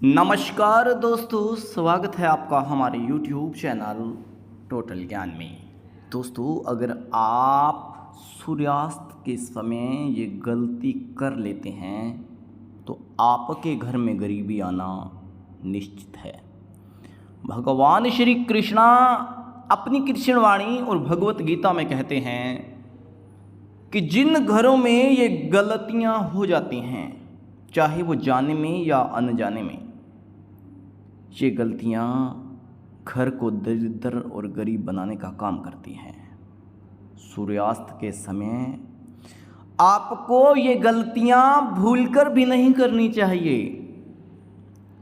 नमस्कार दोस्तों, स्वागत है आपका हमारे YouTube चैनल टोटल ज्ञान में। दोस्तों, अगर आप सूर्यास्त के समय ये गलती कर लेते हैं तो आपके घर में गरीबी आना निश्चित है। भगवान श्री कृष्णा अपनी कृष्ण वाणी और भगवत गीता में कहते हैं कि जिन घरों में ये गलतियां हो जाती हैं, चाहे वो जाने में या अनजाने में, ये गलतियां घर को दरिद्र और गरीब बनाने का काम करती हैं। सूर्यास्त के समय आपको ये गलतियां भूलकर भी नहीं करनी चाहिए।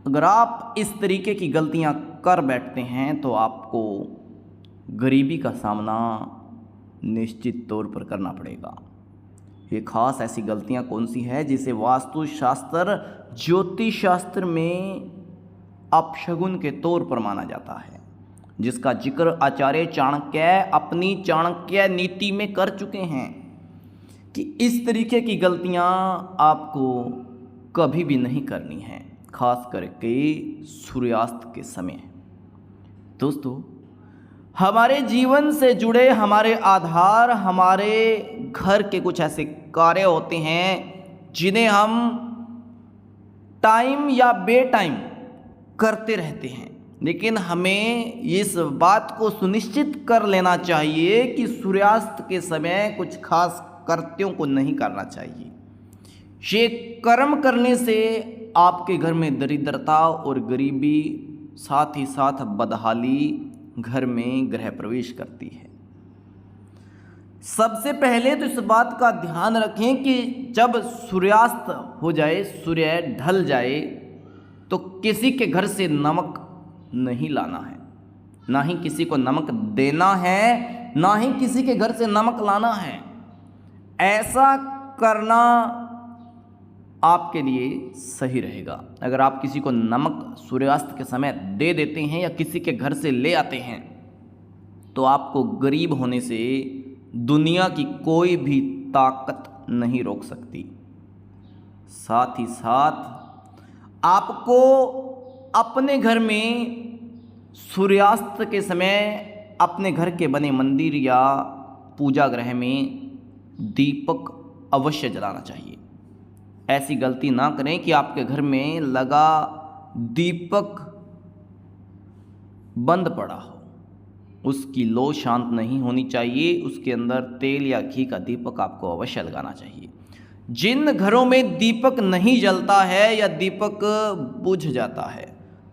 अगर आप इस तरीके की गलतियां कर बैठते हैं तो आपको गरीबी का सामना निश्चित तौर पर करना पड़ेगा। ये खास ऐसी गलतियां कौन सी है जिसे वास्तुशास्त्र, ज्योतिष शास्त्र में अपशगुन के तौर पर माना जाता है, जिसका जिक्र आचार्य चाणक्य अपनी चाणक्य नीति में कर चुके हैं कि इस तरीके की गलतियां आपको कभी भी नहीं करनी है, खास करके सूर्यास्त के समय। दोस्तों, हमारे जीवन से जुड़े हमारे आधार, हमारे घर के कुछ ऐसे कार्य होते हैं जिन्हें हम टाइम या बे टाइम करते रहते हैं, लेकिन हमें इस बात को सुनिश्चित कर लेना चाहिए कि सूर्यास्त के समय कुछ खास कृत्यों को नहीं करना चाहिए। ये कर्म करने से आपके घर में दरिद्रता और गरीबी, साथ ही साथ बदहाली घर में गृह प्रवेश करती है। सबसे पहले तो इस बात का ध्यान रखें कि जब सूर्यास्त हो जाए, सूर्य ढल जाए, तो किसी के घर से नमक नहीं लाना है, ना ही किसी को नमक देना है, ना ही किसी के घर से नमक लाना है। ऐसा करना आपके लिए सही रहेगा। अगर आप किसी को नमक सूर्यास्त के समय दे देते हैं या किसी के घर से ले आते हैं तो आपको गरीब होने से दुनिया की कोई भी ताकत नहीं रोक सकती। साथ ही साथ आपको अपने घर में सूर्यास्त के समय अपने घर के बने मंदिर या पूजा गृह में दीपक अवश्य जलाना चाहिए। ऐसी गलती ना करें कि आपके घर में लगा दीपक बंद पड़ा हो, उसकी लो शांत नहीं होनी चाहिए। उसके अंदर तेल या घी का दीपक आपको अवश्य लगाना चाहिए। जिन घरों में दीपक नहीं जलता है या दीपक बुझ जाता है,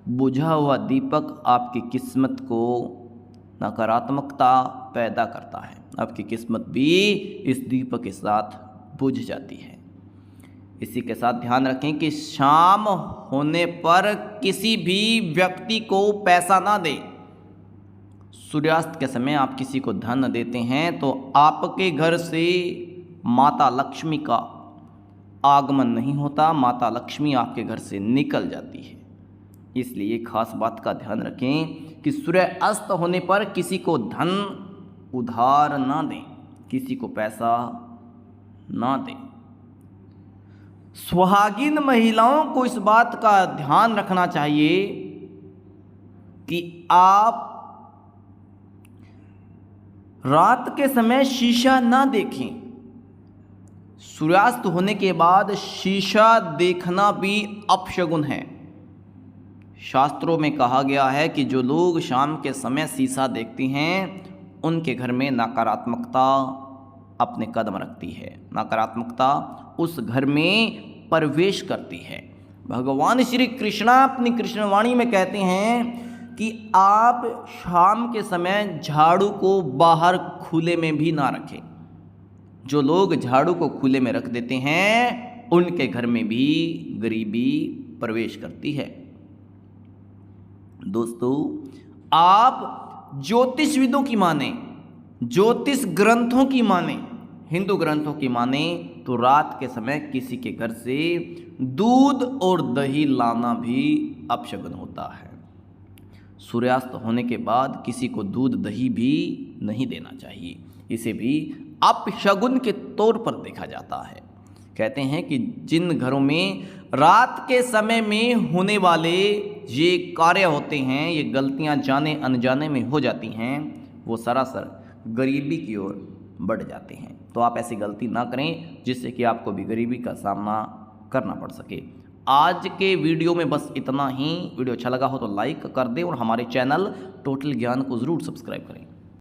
बुझा हुआ दीपक आपकी किस्मत को नकारात्मकता पैदा करता है। आपकी किस्मत भी इस दीपक के साथ बुझ जाती है। इसी के साथ ध्यान रखें कि शाम होने पर किसी भी व्यक्ति को पैसा ना दें। सूर्यास्त के समय आप किसी को धन देते हैं तो आपके घर से माता लक्ष्मी का आगमन नहीं होता, माता लक्ष्मी आपके घर से निकल जाती है। इसलिए खास बात का ध्यान रखें कि सूर्य अस्त होने पर किसी को धन उधार ना दें, किसी को पैसा ना दें। सुहागिन महिलाओं को इस बात का ध्यान रखना चाहिए कि आप रात के समय शीशा ना देखें। सूर्यास्त होने के बाद शीशा देखना भी अपशगुन है। शास्त्रों में कहा गया है कि जो लोग शाम के समय शीशा देखते हैं उनके घर में नकारात्मकता अपने कदम रखती है, नकारात्मकता उस घर में प्रवेश करती है। भगवान श्री कृष्णा अपनी कृष्ण वाणी में कहते हैं कि आप शाम के समय झाड़ू को बाहर खुले में भी ना रखें। जो लोग झाड़ू को खुले में रख देते हैं उनके घर में भी गरीबी प्रवेश करती है। दोस्तों, आप ज्योतिषविदों की माने, ज्योतिष ग्रंथों की माने, हिंदू ग्रंथों की माने तो रात के समय किसी के घर से दूध और दही लाना भी अपशगुन होता है। सूर्यास्त होने के बाद किसी को दूध दही भी नहीं देना चाहिए। इसे भी अपशगुन के तौर पर देखा जाता है। कहते हैं कि जिन घरों में रात के समय में होने वाले ये कार्य होते हैं, ये गलतियां जाने अनजाने में हो जाती हैं, वो सरासर गरीबी की ओर बढ़ जाते हैं। तो आप ऐसी गलती ना करें जिससे कि आपको भी गरीबी का सामना करना पड़ सके। आज के वीडियो में बस इतना ही। वीडियो अच्छा लगा हो तो लाइक कर दें और हमारे चैनल टोटल ज्ञान को ज़रूर सब्सक्राइब करें।